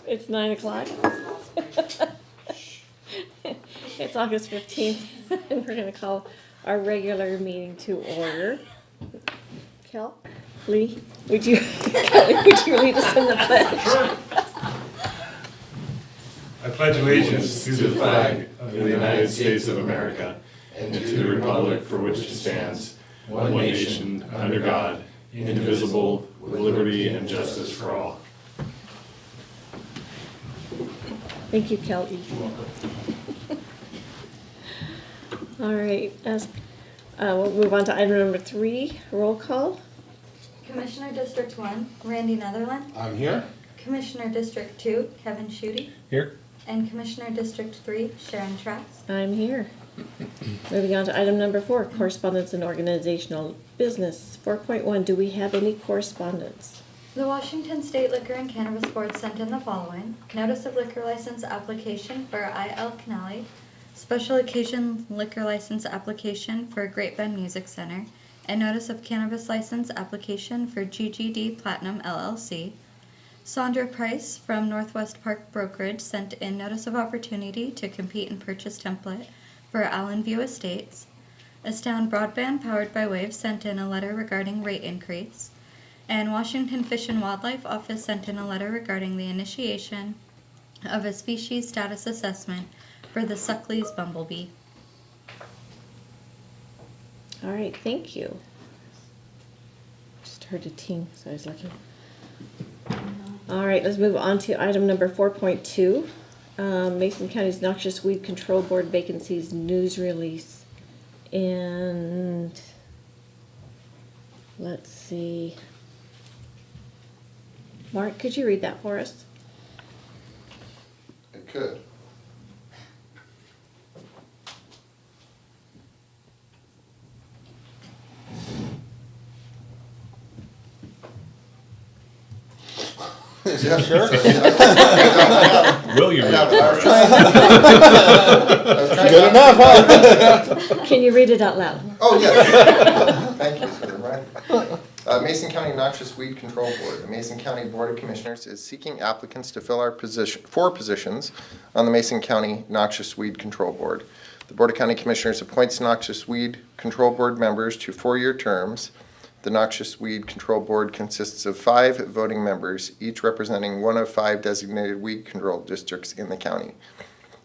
It's 9 o'clock. It's August 15th, and we're going to call our regular meeting to order. Kel, Lee, would you, Kelly, would you lead us in the pledge? I pledge allegiance to the flag of the United States of America and to the republic for which it stands, one nation, under God, indivisible, with liberty and justice for all. Thank you, Kelly. All right, we'll move on to item number 3, roll call. Commissioner District 1, Randy Netherland. I'm here. Commissioner District 2, Kevin Schutte. Here. And Commissioner District 3, Sharon Trask. I'm here. Moving on to item number 4, correspondence and organizational business. 4.1, do we have any correspondence? The Washington State Liquor and Cannabis Board sent in the following: notice of liquor license application for I.L. Canali, special occasion liquor license application for Great Bend Music Center, and notice of cannabis license application for GGD Platinum LLC. Sandra Price from Northwest Park Brokerage sent in notice of opportunity to compete and purchase template for Allen View Estates. Astound Broadband Powered by Wave sent in a letter regarding rate increase. And Washington Fish and Wildlife Office sent in a letter regarding the initiation of a species status assessment for the Suckley's bumblebee. All right, thank you. Just heard a ting, so I was looking. All right, let's move on to item number 4.2. Mason County's Noxious Weed Control Board vacancies news release. And let's see. Mark, could you read that for us? I could. Yeah, sure. Will you? Good enough, huh? Can you read it out loud? Oh, yes. Thank you for the reminder. Mason County Noxious Weed Control Board. The Mason County Board of Commissioners is seeking applicants to fill our 4 positions on the Mason County Noxious Weed Control Board. The Board of County Commissioners appoints Noxious Weed Control Board members to 4-year terms. The Noxious Weed Control Board consists of 5 voting members, each representing one of 5 designated weed control districts in the county.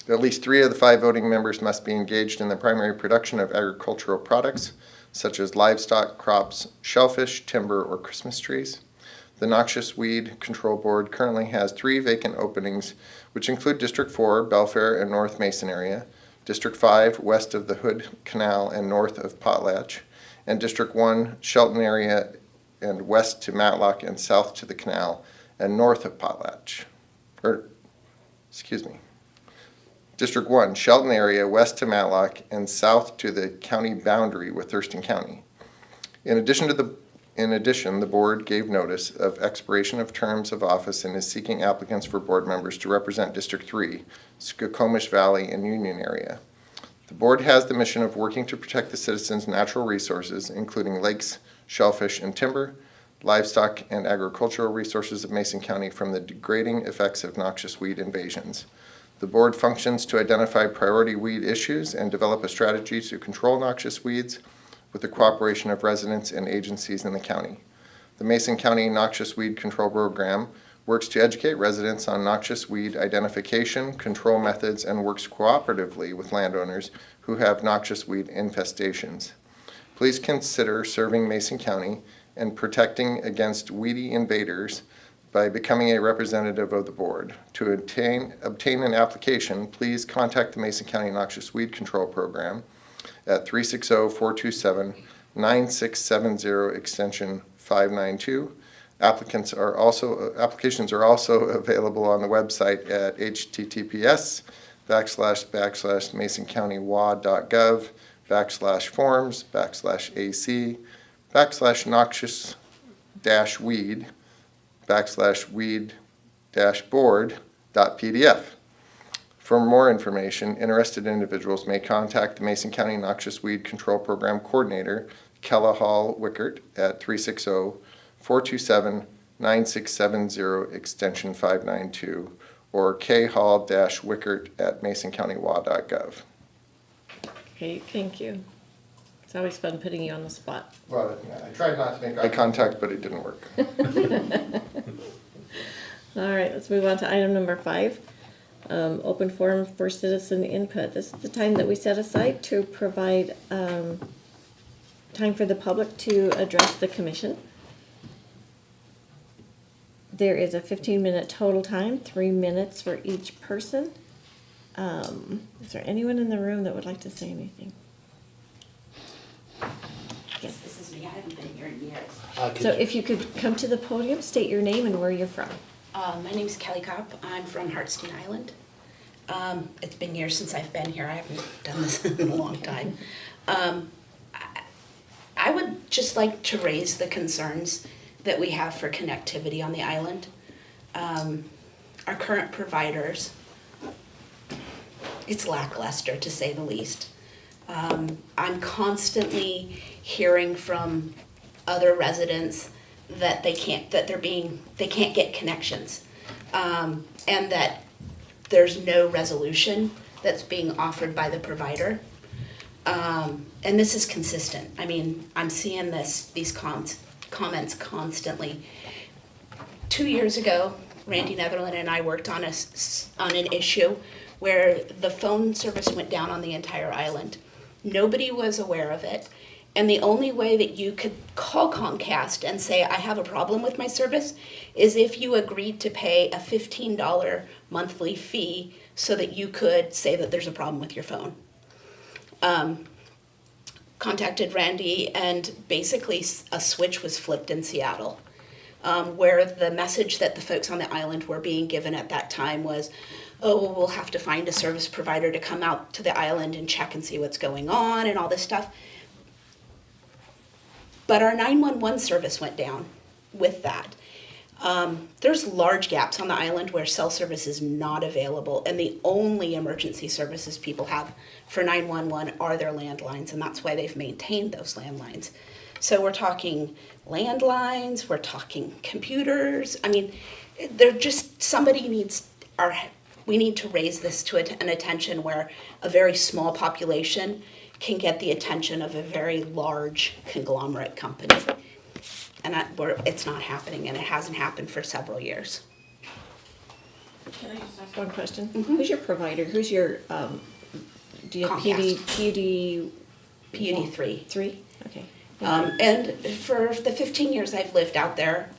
At least 3 of the 5 voting members must be engaged in the primary production of agricultural products, such as livestock, crops, shellfish, timber, or Christmas trees. The Noxious Weed Control Board currently has 3 vacant openings, which include District 4, Belfair and North Mason area, District 5, west of the Hood Canal and north of Potlatch, and District 1, Shelton area and west to Matlock and south to the canal and north of Potlatch. District 1, Shelton area west to Matlock and south to the county boundary with Thurston County. In addition, the board gave notice of expiration of terms of office and is seeking applicants for board members to represent District 3, Skokomish Valley and Union area. The board has the mission of working to protect the citizens' natural resources, including lakes, shellfish, and timber, livestock, and agricultural resources of Mason County from the degrading effects of noxious weed invasions. The board functions to identify priority weed issues and develop a strategy to control noxious weeds with the cooperation of residents and agencies in the county. The Mason County Noxious Weed Control Program works to educate residents on noxious weed identification, control methods, and works cooperatively with landowners who have noxious weed infestations. Please consider serving Mason County and protecting against weedy invaders by becoming a representative of the board. To obtain an application, please contact the Mason County Noxious Weed Control Program at 360-427-9670 extension 592. Applications are also available on the website at https://masoncountywad.gov/ac/weed-board.pdf. For more information, interested individuals may contact the Mason County Noxious Weed Control Program Coordinator, Kella Hall Wickert, at 360-427 9670 extension 592, or khall-wickert@masoncountylaw.gov. Okay, thank you. It's always fun putting you on the spot. Well, I tried not to make eye contact, but it didn't work. All right, let's move on to item number 5. Open forum for citizen input. This is the time that we set aside to provide time for the public to address the commission. There is a 15-minute total time, 3 minutes for each person. Is there anyone in the room that would like to say anything? Yes, this is me. I haven't been here in years. So if you could come to the podium, state your name and where you're from. My name's Kelly Kopp. I'm from Hartstein Island. It's been years since I've been here. I haven't done this in a long time. I would just like to raise the concerns that we have for connectivity on the island. Our current providers, it's lackluster to say the least. I'm constantly hearing from other residents that they can't get connections, and that there's no resolution that's being offered by the provider. And this is consistent. I mean, I'm seeing these comments constantly. 2 years ago, Randy Netherland and I worked on an issue where the phone service went down on the entire island. Nobody was aware of it. And the only way that you could call Comcast and say, I have a problem with my service, is if you agreed to pay a $15 monthly fee so that you could say that there's a problem with your phone. Contacted Randy, and basically a switch was flipped in Seattle, where the message that the folks on the island were being given at that time was, oh, well, we'll have to find a service provider to come out to the island and check and see what's going on and all this stuff. But our 911 service went down with that. There's large gaps on the island where cell service is not available, and the only emergency services people have for 911 are their landlines, and that's why they've maintained those landlines. So we're talking landlines, we're talking computers. I mean, they're just, we need to raise this to an attention where a very small population can get the attention of a very large conglomerate company. And it's not happening, and it hasn't happened for several years. Can I just ask one question? Who's your provider? Who's your, do you have Comcast. PUD 3. 3? Okay. And for the 15 years I've lived out there,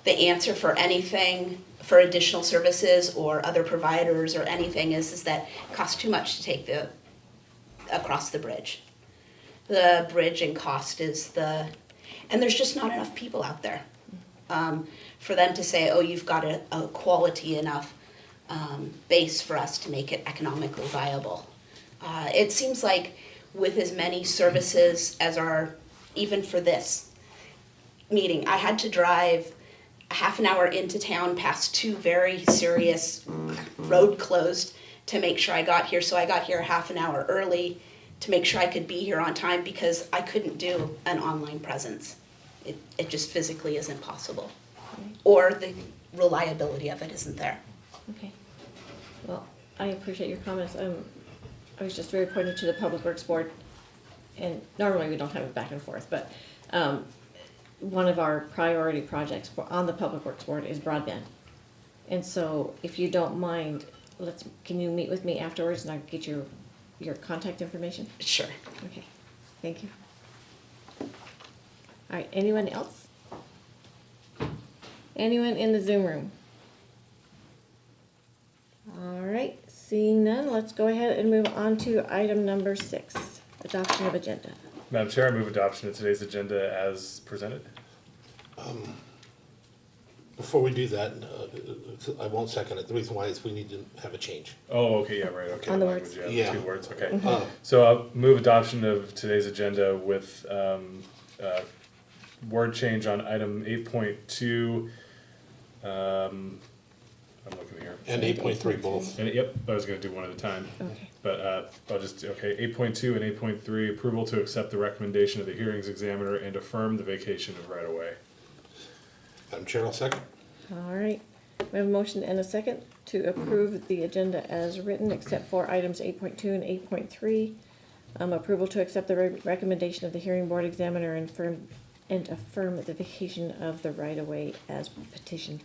the answer for anything, for additional services or other providers or anything is that it costs too much to take across the bridge. The bridge and cost and there's just not enough people out there for them to say, oh, you've got a quality enough base for us to make it economically viable. It seems like with as many services as even for this meeting, I had to drive a half an hour into town past 2 very serious road closed to make sure I got here. So I got here a half an hour early to make sure I could be here on time because I couldn't do an online presence. It just physically isn't possible. Or the reliability of it isn't there. Okay. Well, I appreciate your comments. I was just very pointed to the Public Works Board, and normally we don't have it back and forth, but one of our priority projects on the Public Works Board is broadband. And so if you don't mind, can you meet with me afterwards and I'll get your contact information? Sure. Okay, thank you. All right, anyone else? Anyone in the Zoom room? All right, seeing none, let's go ahead and move on to item number 6, adoption of agenda. Madam Chair, I move adoption of today's agenda as presented. Before we do that, I won't second it. The reason why is we need to have a change. Oh, okay, yeah, right, okay. On the language, words. Yeah. 2 words, okay. Uh, So I'll move adoption of today's agenda with word change on item 8.2. I'm looking here. And 8.3 both. And yep, I was gonna do one at a time. Okay. But I'll just, okay, 8.2 and 8.3, approval to accept the recommendation of the hearings examiner and affirm the vacation of right-of-way. Madam Chair, I'll second. All right, we have a motion and a second to approve the agenda as written, except for items 8.2 and 8.3. Approval to accept the recommendation of the hearing board examiner and affirm the vacation of the right-of-way as petitioned.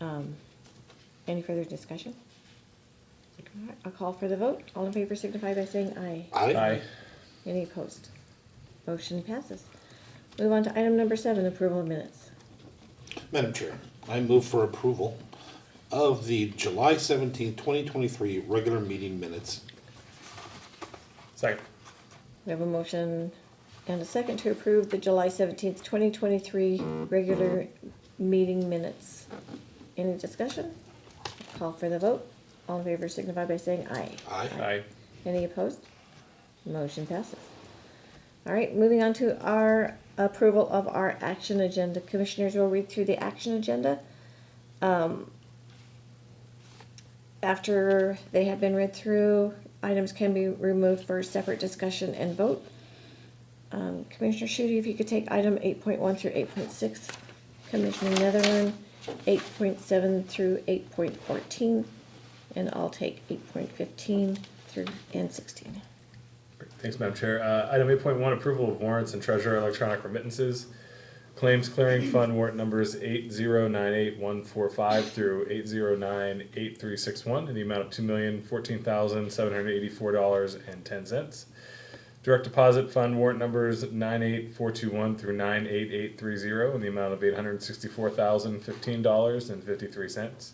Any further discussion? All right, I'll call for the vote. All in favor signify by saying aye. Aye. Any opposed? Motion passes. Move on to item number 7, approval of minutes. Madam Chair, I move for approval of the July 17, 2023 regular meeting minutes. Second. We have a motion and a second to approve the July 17th, 2023 regular meeting minutes. Any discussion? Call for the vote. All in favor signify by saying aye. Aye. Aye. Any opposed? Motion passes. All right, moving on to our approval of our action agenda. Commissioners will read through the action agenda. After they have been read through, items can be removed for separate discussion and vote. Commissioner Schutte, if you could take item 8.1 through 8.6. Commissioner Netherland, 8.7 through 8.14. And I'll take 8.15 through and 16. Thanks, Madam Chair. Item 8.1, approval of warrants and treasurer electronic remittances. Claims clearing fund warrant numbers 8098145 through 8098361 in the amount of $2,014,784.10. Direct deposit fund warrant numbers 98421 through 98830 in the amount of $864,015.53.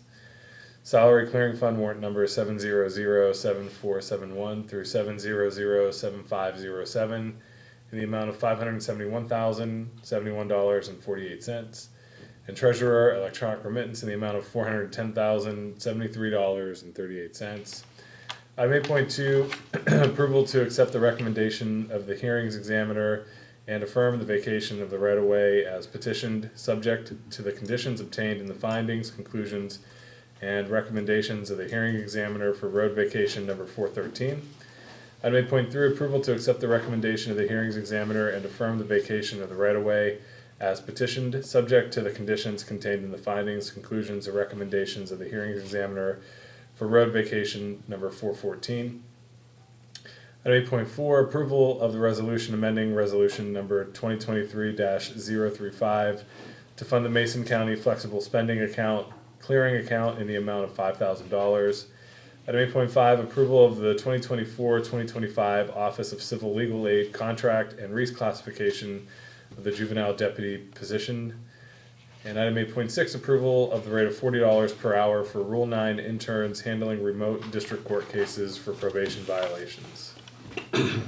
Salary clearing fund warrant number 7007471 through 7007507 in the amount of $571,071.48. And treasurer electronic remittance in the amount of $410,073.38. Item 8.2, approval to accept the recommendation of the hearings examiner and affirm the vacation of the right-of-way as petitioned, subject to the conditions obtained in the findings, conclusions, and recommendations of the hearing examiner for road vacation number 413. Item 8.3, approval to accept the recommendation of the hearings examiner and affirm the vacation of the right-of-way as petitioned, subject to the conditions contained in the findings, conclusions, and recommendations of the hearings examiner for road vacation number 414. Item 8.4, approval of the resolution amending resolution number 2023-035 to fund the Mason County Flexible Spending Account clearing account in the amount of $5,000. Item 8.5, approval of the 2024-2025 Office of Civil Legal Aid contract and reclassification of the juvenile deputy position. And item 8.6, approval of the rate of $40 per hour for Rule 9 interns handling remote district court cases for probation violations.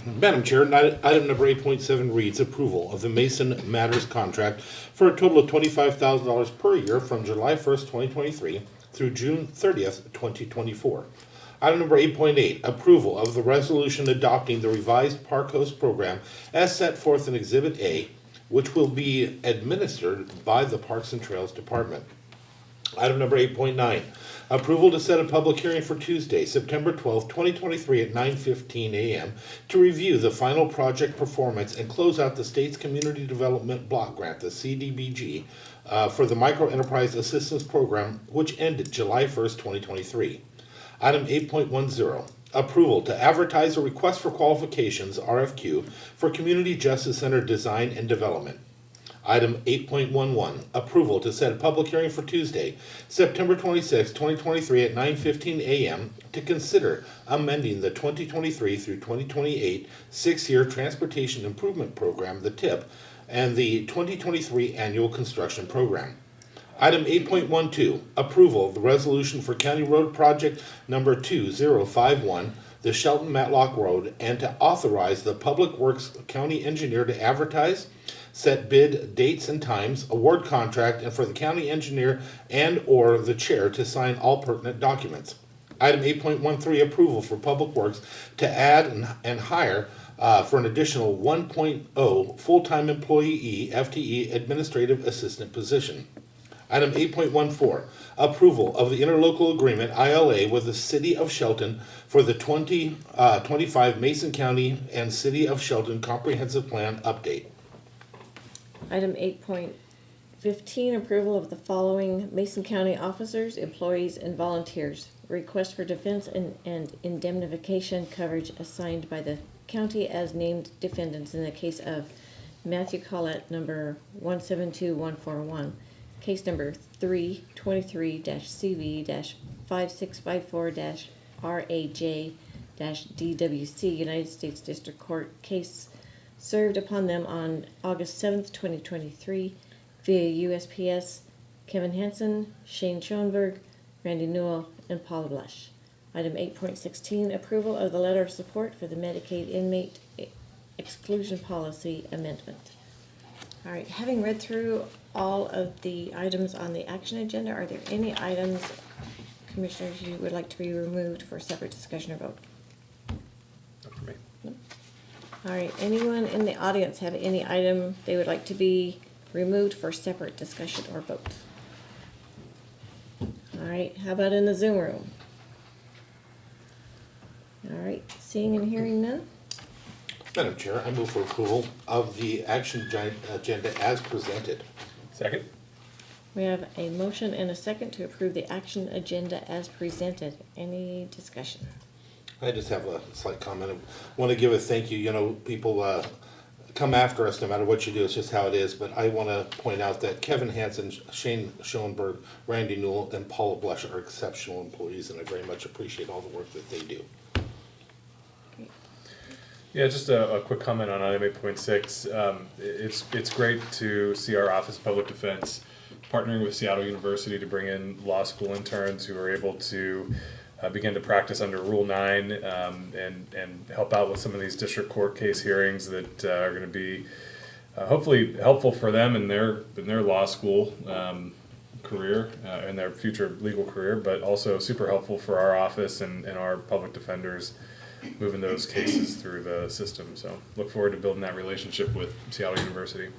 Madam Chair, item number 8.7 reads approval of the Mason Matters contract for a total of $25,000 per year from July 1st, 2023 through June 30th, 2024. Item number 8.8, approval of the resolution adopting the revised Park Host program as set forth in Exhibit A, which will be administered by the Parks and Trails Department. Item number 8.9, approval to set a public hearing for Tuesday, September 12, 2023 at 9:15 a.m. to review the final project performance and close out the state's Community Development Block Grant, the CDBG, for the Micro Enterprise Assistance Program, which ended July 1st, 2023. Item 8.10, approval to advertise a request for qualifications, RFQ, for Community Justice Center design and development. Item 8.11, approval to set a public hearing for Tuesday, September 26, 2023 at 9:15 a.m. to consider amending the 2023 through 2028 six-year Transportation Improvement Program, the TIP, and the 2023 Annual Construction Program. Item 8.12, approval of the resolution for County Road Project number 2051, the Shelton Matlock Road, and to authorize the Public Works County Engineer to advertise, set bid dates and times, award contract, and for the county engineer and or the chair to sign all pertinent documents. Item 8.13, approval for Public Works to add and hire for an additional 1.0 full-time employee FTE administrative assistant position. Item 8.14, approval of the interlocal agreement ILA with the City of Shelton for the 2025 Mason County and City of Shelton Comprehensive Plan update. Item 8.15, 15, approval of the following Mason County officers, employees, and volunteers. Request for defense and indemnification coverage assigned by the county as named defendants in the case of Matthew Collette, number 172141, case number 323-CV-5654-RAJ-DWC, United States District Court, case served upon them on August 7th, 2023, via USPS, Kevin Hansen, Shane Schoenberg, Randy Newell, and Paula Blush. Item 8.16, approval of the letter of support for the Medicaid inmate exclusion policy amendment. All right, having read through all of the items on the action agenda, are there any items, commissioners, you would like to be removed for separate discussion or vote? Not for me. All right, anyone in the audience have any item they would like to be removed for separate discussion or vote? All right, how about in the Zoom room? All right, seeing and hearing none? Madam Chair, I move for approval of the action agenda as presented. Second? We have a motion and a second to approve the action agenda as presented. Any discussion? I just have a slight comment. I want to give a thank you. You know, people come after us no matter what you do. It's just how it is. But I want to point out that Kevin Hansen, Shane Schoenberg, Randy Newell, and Paula Blush are exceptional employees, and I very much appreciate all the work that they do. Yeah, just a quick comment on item 8.6. It's great to see our Office of Public Defense partnering with Seattle University to bring in law school interns who are able to begin to practice under Rule 9 and help out with some of these district court case hearings that are going to be hopefully helpful for them in their law school career, in their future legal career, but also super helpful for our office and our public defenders moving those cases through the system. So look forward to building that relationship with Seattle University.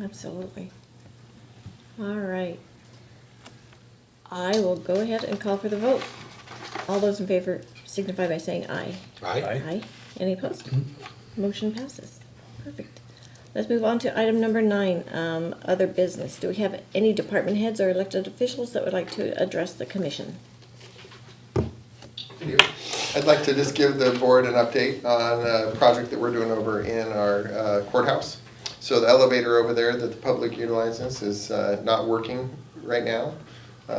Absolutely. All right. I will go ahead and call for the vote. All those in favor signify by saying aye. Aye. Aye. Any opposed? Motion passes. Perfect. Let's move on to item number 9, other business. Do we have any department heads or elected officials that would like to address the commission? I'd like to just give the board an update on a project that we're doing over in our courthouse. So the elevator over there that the public utilizes is not working right now.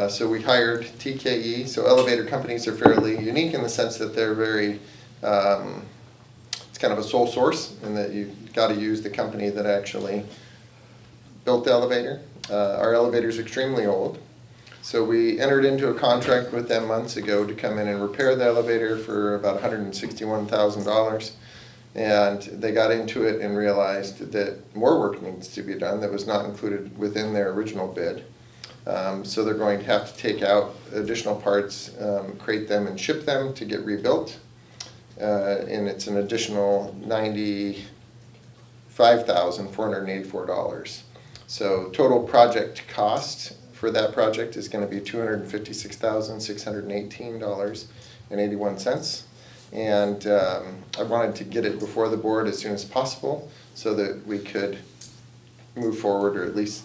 So we hired TKE. So elevator companies are fairly unique in the sense that they're very, it's kind of a sole source in that you've got to use the company that actually built the elevator. Our elevator is extremely old. So we entered into a contract with them months ago to come in and repair the elevator for about $161,000. And they got into it and realized that more work needs to be done that was not included within their original bid. So they're going to have to take out additional parts, crate them and ship them to get rebuilt. And it's an additional $95,484. So total project cost for that project is going to be $256,618.81. And I wanted to get it before the board as soon as possible so that we could move forward, or at least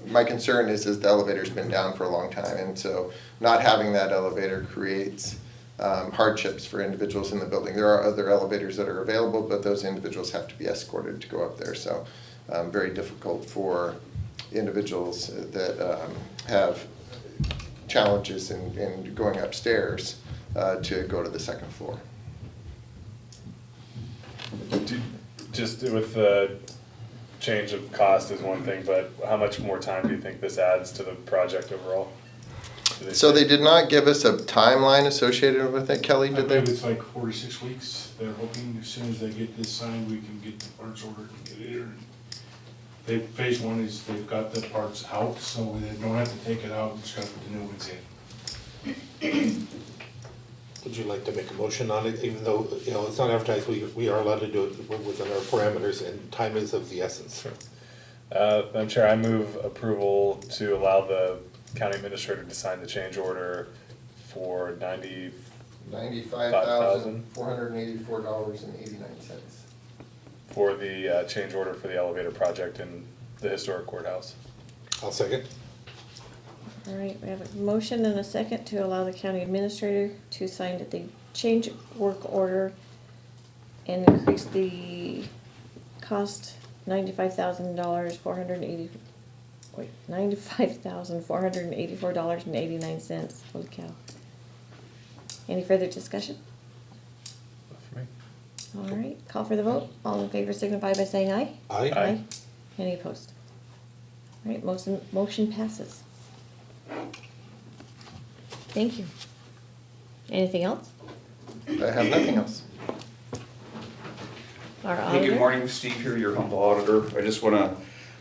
my concern is the elevator's been down for a long time, and so not having that elevator creates hardships for individuals in the building. There are other elevators that are available, but those individuals have to be escorted to go up there, so very difficult for individuals that have challenges in going upstairs to go to the second floor. Just with the change of cost is one thing, but how much more time do you think this adds to the project overall? So they did not give us a timeline associated with it, Kelly, I did they? believe it's like 4 to 6 weeks. They're hoping as soon as they get this signed, we can get the parts ordered and get it here. Phase 1 is they've got the parts out, so they don't have to take it out, just gotta put the new ones in. Would you like to make a motion on it, even though, you know, it's not advertised, we are allowed to do it within our parameters, and time is of the essence. Madam Chair, I move approval to allow the county administrator to sign the change order for $95,484.89. for the change order for the elevator project in the historic courthouse. I'll second. All right, we have a motion and a second to allow the county administrator to sign the change work order and increase the cost $95,484.89. Holy cow. Any further discussion? For me. All right, call for the vote. All in favor signify by saying aye. Aye. Any opposed? All right, motion passes. Thank you. Anything else? I have nothing else. Our Hey, auditor? good morning, Steve here, your humble auditor. I just want to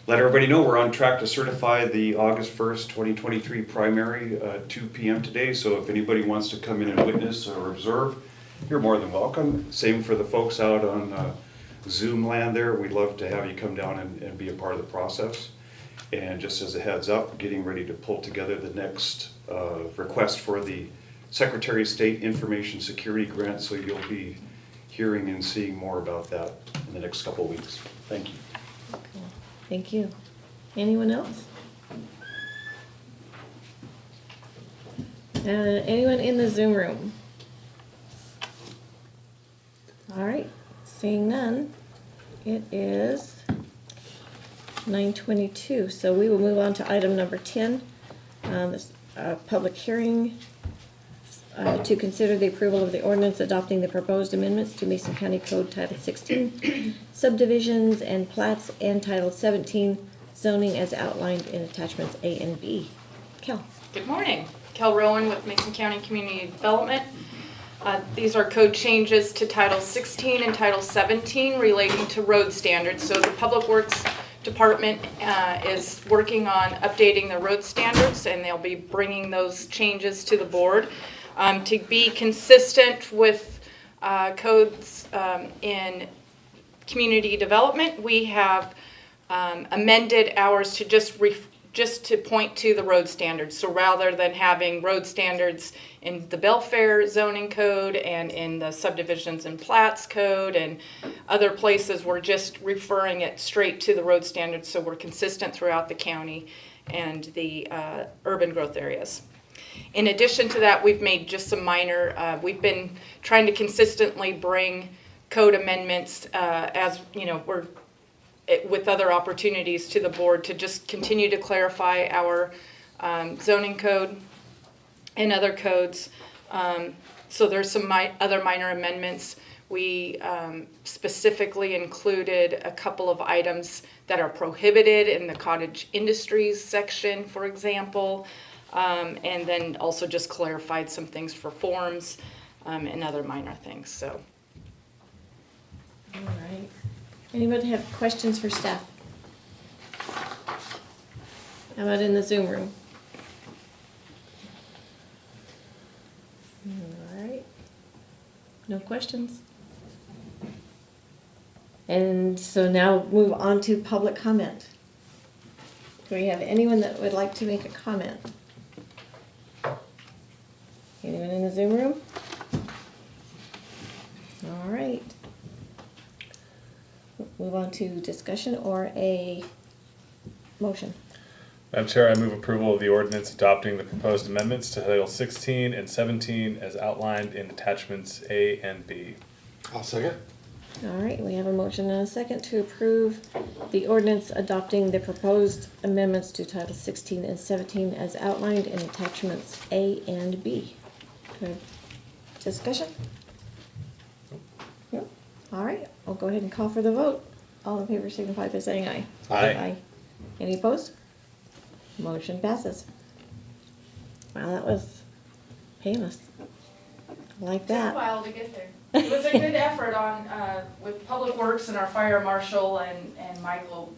let everybody know we're on track to certify the August 1st, 2023 primary, 2 p.m. today. So if anybody wants to come in and witness or observe, you're more than welcome. Same for the folks out on Zoom land there. We'd love to have you come down and be a part of the process. And just as a heads up, getting ready to pull together the next request for the Secretary of State Information Security Grant. So you'll be hearing and seeing more about that in the next couple of weeks. Thank you. Cool. Thank you. Anyone else? Anyone in the Zoom room? All right, seeing none, it is 9:22, so we will move on to item number 10, this public hearing to consider the approval of the ordinance adopting the proposed amendments to Mason County Code Title 16 subdivisions and plats and Title 17 zoning as outlined in attachments A and B. Kel. Good morning. Kel Rowan with Mason County Community Development. These are code changes to Title 16 and Title 17 relating to road standards. So the Public Works Department is working on updating the road standards, and they'll be bringing those changes to the board. To be consistent with codes in community development, we have amended ours to just to point to the road standards. So rather than having road standards in the Belfair zoning code and in the subdivisions and plats code and other places, we're just referring it straight to the road standards so we're consistent throughout the county and the urban growth areas. In addition to that, we've made just some minor, we've been trying to consistently bring code amendments as, you know, with other opportunities to the board to just continue to clarify our zoning code and other codes. So there's some other minor amendments. We specifically included a couple of items that are prohibited in the cottage industries section, for example, and then also just clarified some things for forms and other minor things. So. All right. Anybody have questions for staff? How about in the Zoom room? All right. No questions? And so now move on to public comment. Do we have anyone that would like to make a comment? Anyone in the Zoom room? All right. Move on to discussion or a motion. Madam Chair, I move approval of the ordinance adopting the proposed amendments to Title 16 and 17 as outlined in attachments A and B. I'll second. All right, we have a motion and a second to approve the ordinance adopting the proposed amendments to Title 16 and 17 as outlined in attachments A and B. Good. Discussion? Yep. All right, I'll go ahead and call for the vote. All in favor signify by saying aye. Aye. Any opposed? Motion passes. Wow, that was painless. I like Took a that. while to get there. It was a good effort on, with Public Works and our fire marshal and Michael,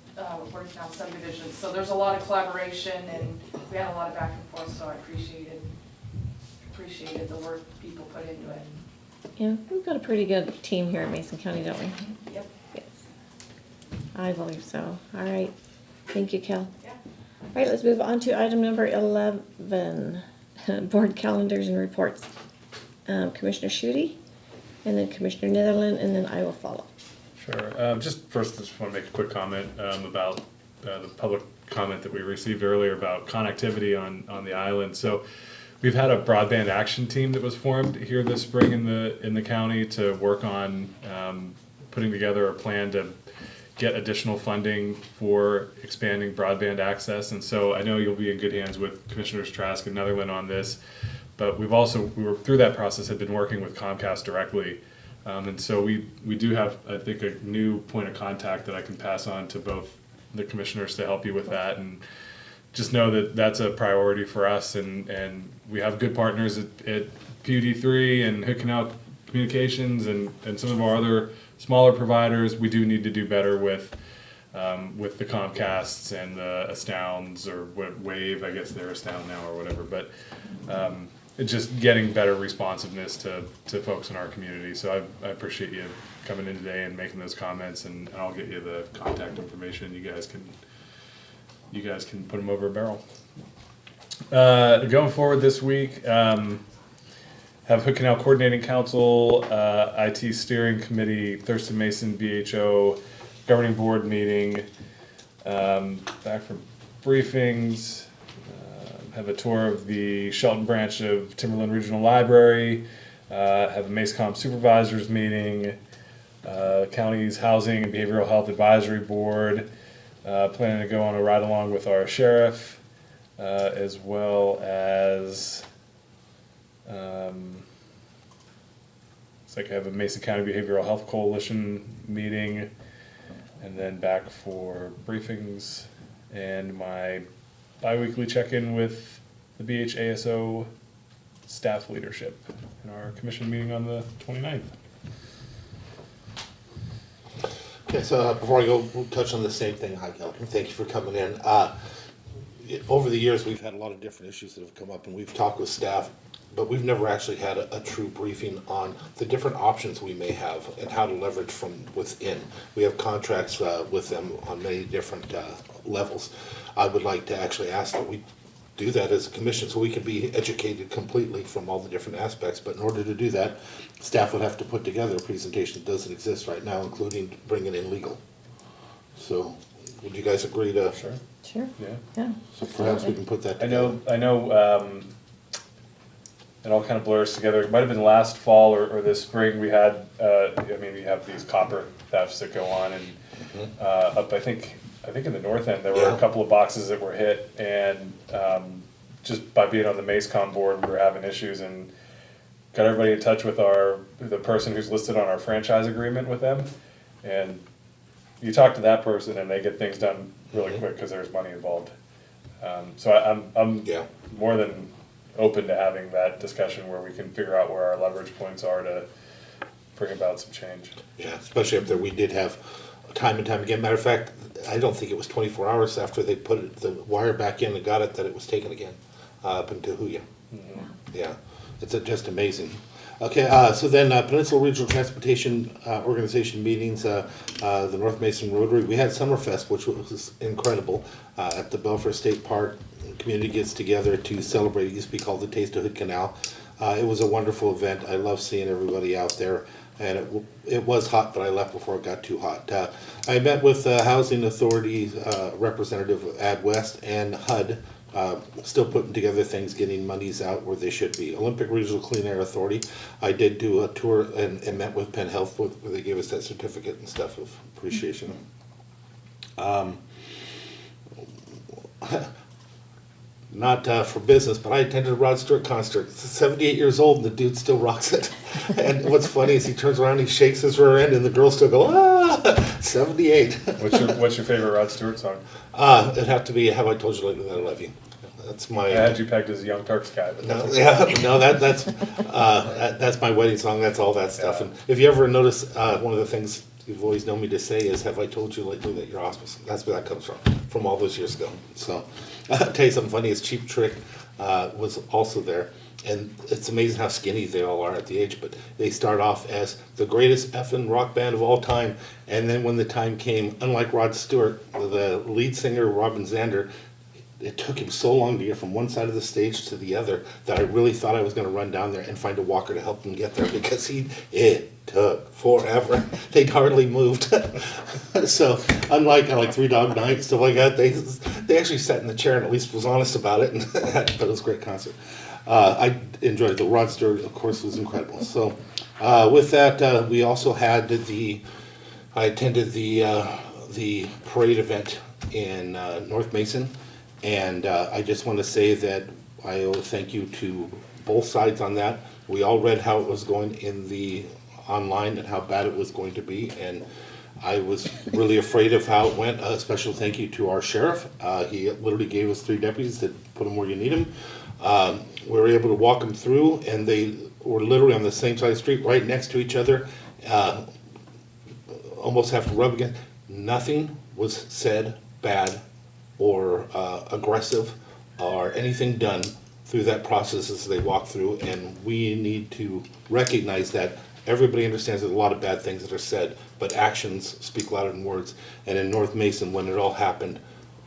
working on subdivisions. So there's a lot of collaboration and we had a lot of back and forth, so I appreciated the work people put into it. Yeah, we've got a pretty good team here at Mason County, don't we? Yep. Yes. I believe so. All right. Thank you, Kel. Yeah. All right, let's move on to item number 11, board calendars and reports. Commissioner Schutte, and then Commissioner Netherland, and then I will follow. Sure. Just first, I just want to make a quick comment about the public comment that we received earlier about connectivity on the island. So we've had a broadband action team that was formed here this spring in the county to work on putting together a plan to get additional funding for expanding broadband access. And so I know you'll be in good hands with Commissioners Trask and Netherland on this, but we were through that process, had been working with Comcast directly. And so we do have, I think, a new point of contact that I can pass on to both the commissioners to help you with that. And just know that that's a priority for us. And we have good partners at PUD3 and Hood Canal Communications and some of our other smaller providers. We do need to do better with the Comcasts and the Astounds, or Wave, I guess they're Astound now or whatever. But it's just getting better responsiveness to folks in our community. So I appreciate you coming in today and making those comments, and I'll get you the contact information. You guys can put them over a barrel. Going forward this week, have Hood Canal Coordinating Council, IT Steering Committee, Thurston Mason BHO Governing Board meeting, back from briefings, have a tour of the Shelton branch of Timberland Regional Library, have a MACECOM Supervisors meeting, County's Housing and Behavioral Health Advisory Board, planning to go on a ride along with our sheriff, as well as it's like I have a Mason County Behavioral Health Coalition meeting, and then back for briefings and my bi-weekly check-in with the BHASO staff leadership in our commission meeting on the 29th. Okay, so before I go, we'll touch on the same thing. Hi, Kelvin. Thank you for coming in. Over the years, we've had a lot of different issues that have come up, and we've talked with staff, but we've never actually had a true briefing on the different options we may have and how to leverage from within. We have contracts with them on many different levels. I would like to actually ask that we do that as a commission so we can be educated completely from all the different aspects. But in order to do that, staff would have to put together a presentation that doesn't exist right now, including bringing in legal. So would you guys agree to? Sure. Sure. Yeah. So perhaps we can put that I together. know. It all kind of blurs together. It might have been last fall or this spring. We had, we have these copper thefts that go on, and up I think in the north end there were a couple of boxes that were hit, and just by being on the MACECOM board, we were having issues, and got everybody in touch with the person who's listed on our franchise agreement with them, and you talk to that person and they get things done really quick because there's money involved. So I'm more than open to having that discussion where we can figure out where our leverage points are to bring about some change. Yeah, especially up there, we did have time and time again. Matter of fact, I don't think it was 24 hours after they put the wire back in and got it that it was taken again, up in Tahuya. Yeah. Yeah, it's just amazing. Okay, so then Peninsula Regional Transportation Organization meetings, the North Mason Rotary. We had Summerfest, which was incredible, at the Belfair State Park. The community gets together to celebrate. It used to be called the Taste of Hood Canal. It was a wonderful event. I love seeing everybody out there. And it was hot, but I left before it got too hot. I met with Housing Authority representative of Ad West and HUD, still putting together things, getting monies out where they should be. Olympic Regional Clean Air Authority, I did do a tour and met with Penn Health, where they gave us that certificate and stuff of appreciation. Not for business, but I attended a Rod Stewart concert. 78 years old, and the dude still rocks it. And what's funny is he turns around, he shakes his rear end, and the girls still go, ah, 78. What's your favorite Rod Stewart song? It'd have to be "Have I Told You Lately That I Love You." That's my. I had you pegged as a Young Turks guy, but that's my wedding song. That's all that stuff. Yeah. And if you ever notice, one of the things you've always known me to say is, "Have I told you lately that you're awesome?" That's where that comes from all those years ago. So, I'll tell you something funny. Is Cheap Trick was also there, and it's amazing how skinny they all are at the age. But they start off as the greatest effing rock band of all time, and then when the time came, unlike Rod Stewart, the lead singer Robin Zander, it took him so long to get from one side of the stage to the other that I really thought I was gonna run down there and find a walker to help him get there because it took forever. They'd hardly moved. So unlike like Three Dog Night, stuff like that, they actually sat in the chair and at least was honest about it, and but it was a great concert. I enjoyed it. The Rod Stewart, of course, was incredible. So with that, we also had I attended the parade event in North Mason, and I just want to say that I owe a thank you to both sides on that. We all read how it was going in the online and how bad it was going to be, and I was really afraid of how it went. A special thank you to our sheriff. He literally gave us 3 deputies to put them where you need them. We were able to walk them through, and they were literally on the same side of the street, right next to each other. Almost have to rub against. Nothing was said bad or aggressive or anything done through that process as they walk through, and we need to recognize that. Everybody understands there's a lot of bad things that are said, but actions speak louder than words. And in North Mason, when it all happened,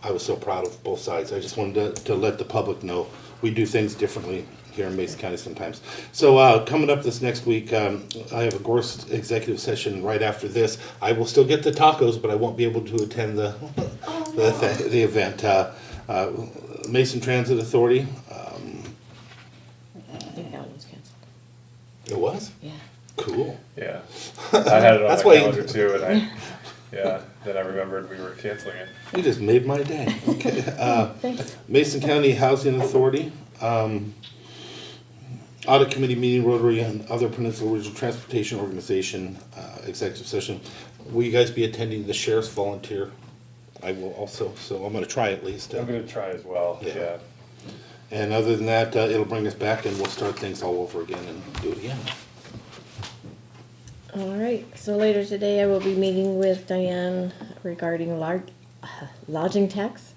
I was so proud of both sides. I just wanted to let the public know we do things differently here in Mason County sometimes. So coming up this next week, I have a Gorst executive session right after this. I will still get the tacos, but I won't be able to attend the event. Mason Transit Authority. I think that one was canceled. It was? Yeah. Cool. Yeah, I had it on That's my why- calendar too, and then I remembered we were canceling it. You just made my day. Okay. Thanks. Mason County Housing Authority, Audit Committee meeting, Rotary and other Peninsula Regional Transportation Organization, executive session. Will you guys be attending the Sheriff's Volunteer? I will also, so I'm gonna try at least. I'm gonna try as well, Yeah. yeah. And other than that, it'll bring us back and we'll start things all over again and do it again. All right, so later today I will be meeting with Diane regarding lodging tax.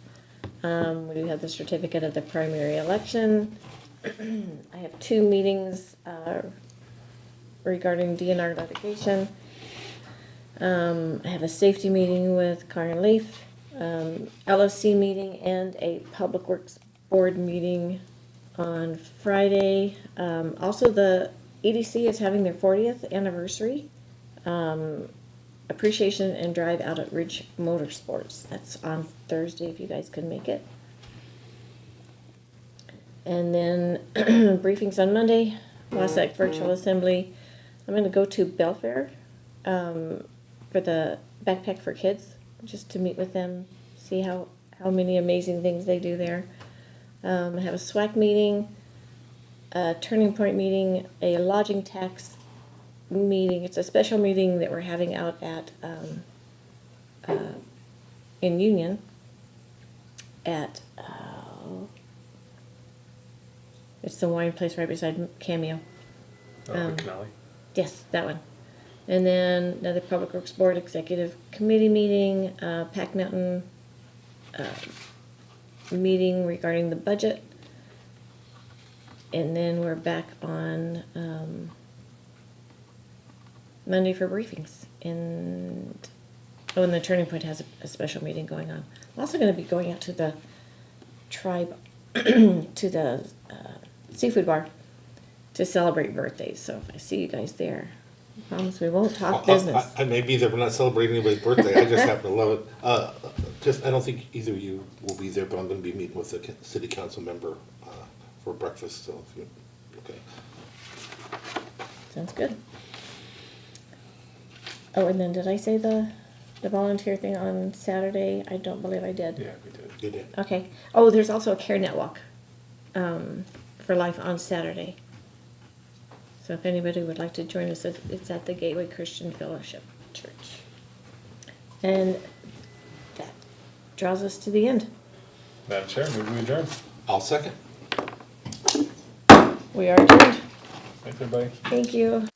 We do have the certificate of the primary election. I have 2 meetings regarding DNR litigation. I have a safety meeting with Karen Leaf, LFC meeting, and a Public Works Board meeting on Friday. Also, the EDC is having their 40th anniversary appreciation and drive out at Ridge Motorsports. That's on Thursday if you guys can make it. And then briefings on Monday, Wasatch Virtual Assembly. I'm going to go to Belfair for the Backpack for Kids, just to meet with them, see how many amazing things they do there. I have a SWAC meeting, a Turning Point meeting, a lodging tax meeting. It's a special meeting that we're having out at in Union at it's the wine place right beside Cameo. Canali. Yes, that one. And then another Public Works Board Executive Committee meeting, Pack Mountain meeting regarding the budget. And then we're back on Monday for briefings. And the Turning Point has a special meeting going on. I'm also going to be going out to the tribe, to the seafood bar to celebrate birthdays. So if I see you guys there, I promise we won't talk business. I may be there, but not celebrating anybody's birthday. I just happen to love it. I don't think either of you will be there, but I'm going to be meeting with a city council member for breakfast. So, if you, okay. Sounds good. Oh, and then did I say the volunteer thing on Saturday? I don't believe I did. Yeah, we did. You did. Okay. Oh, there's also a CareNet walk for life on Saturday. So if anybody would like to join us, it's at the Gateway Christian Fellowship Church. And that draws us to the end. Madam Chair, move we adjourn. I'll second. We are adjourned. Thanks, everybody. Thank you.